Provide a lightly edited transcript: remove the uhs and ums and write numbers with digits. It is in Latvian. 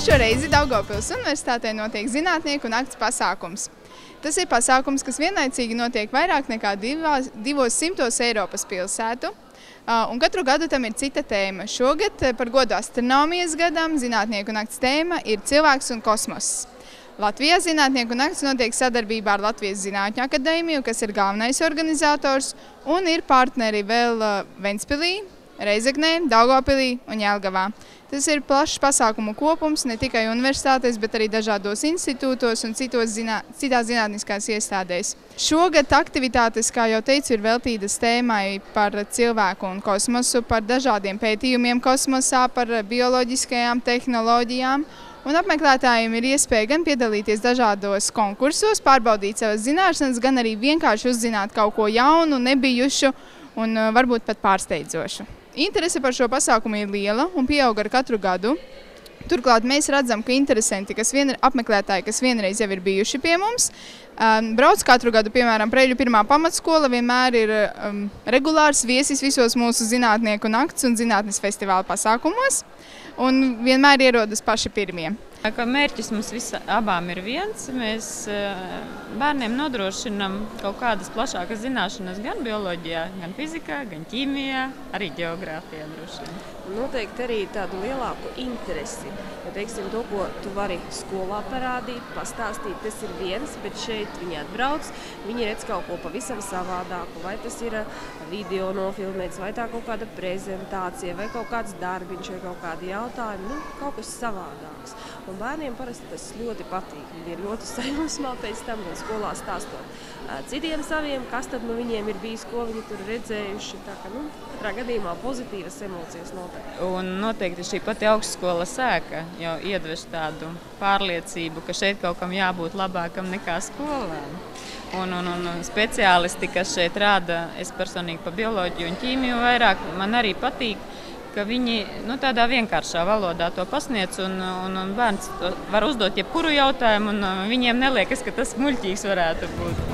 Trešo reizi Daugavpils Universitātē notiek zinātnieku nakts pasākums. Tas ir pasākums, kas vienlaicīgi notiek vairāk nekā 200 Eiropas pilsētu. Un katru gadu tam ir cita tēma. Šogad par godu astronomijas gadam zinātnieku nakts tēma ir cilvēks un kosmoss. Latvijā zinātnieku nakts notiek sadarbībā ar Latvijas Zinātņu akadēmiju, kas ir galvenais organizators, un ir partneri vēl Ventspilī, Reizeknē, Daugavpilī un Jelgavā. Tas ir plašs pasākumu kopums ne tikai universitātēs, bet arī dažādos institūtos un citās zinātniskās iestādēs. Šogad aktivitātes, kā jau teicu, ir veltītas tēmai par cilvēku un kosmosu, par dažādiem pētījumiem kosmosā, par bioloģiskajām tehnoloģijām. Un apmeklētājiem ir iespēja gan piedalīties dažādos konkursos, pārbaudīt savas zināšanas, gan arī vienkārši uzzināt kaut ko jaunu, nebijušu un varbūt pat pārsteidzošu. Interese par šo pasākumu ir liela un pieaug ar katru gadu. Turklāt mēs redzam, ka interesanti, apmeklētāji, kas vienreiz jau ir bijuši pie mums, brauc katru gadu, piemēram, Preļu 1. pamatskola vienmēr ir regulārs viesis visos mūsu zinātnieku nakts un zinātnes festivāla pasākumos un vienmēr ierodas paši pirmie. Mērķis mums abām ir viens. Mēs bērniem nodrošinām kaut kādas plašākas zināšanas gan bioloģijā, gan fizikā, gan ķīmijā, arī ģeogrāfijā droši vien. Noteikti arī tādu lielāku interesi. Jo, teiksim, to, ko tu vari skolā parādīt, pastāstīt, tas ir viens, bet šeit viņi atbrauc, viņi redz kaut ko pavisam savādāku. Vai tas ir video nofilmēts, vai tā kaut kāda prezentācija, vai kaut kāds darbiņš, vai kaut kādi jautājumi, kaut kas savādāks. Un bērniem parasti tas ļoti patīk. Viņi ir ļoti sajūsmā pēc tam, gan skolā stāstot citiem saviem, kas tad viņiem ir bijis, ko viņi tur redzējuši. Tā ka, katrā gadījumā pozitīvas emocijas noteikti. Un noteikti šī pati augstskola sēka jau iedvež tādu pārliecību, ka šeit kaut kam jābūt labākam nekā skolām. Un speciālisti, kas šeit rāda, es personīgi pa bioloģiju un ķīmiju vairāk, man arī patīk, ka viņi tādā vienkāršā valodā to pasniedz un bērns var uzdot jebkuru jautājumu un viņiem neliekas, ka tas muļķīgs varētu būt.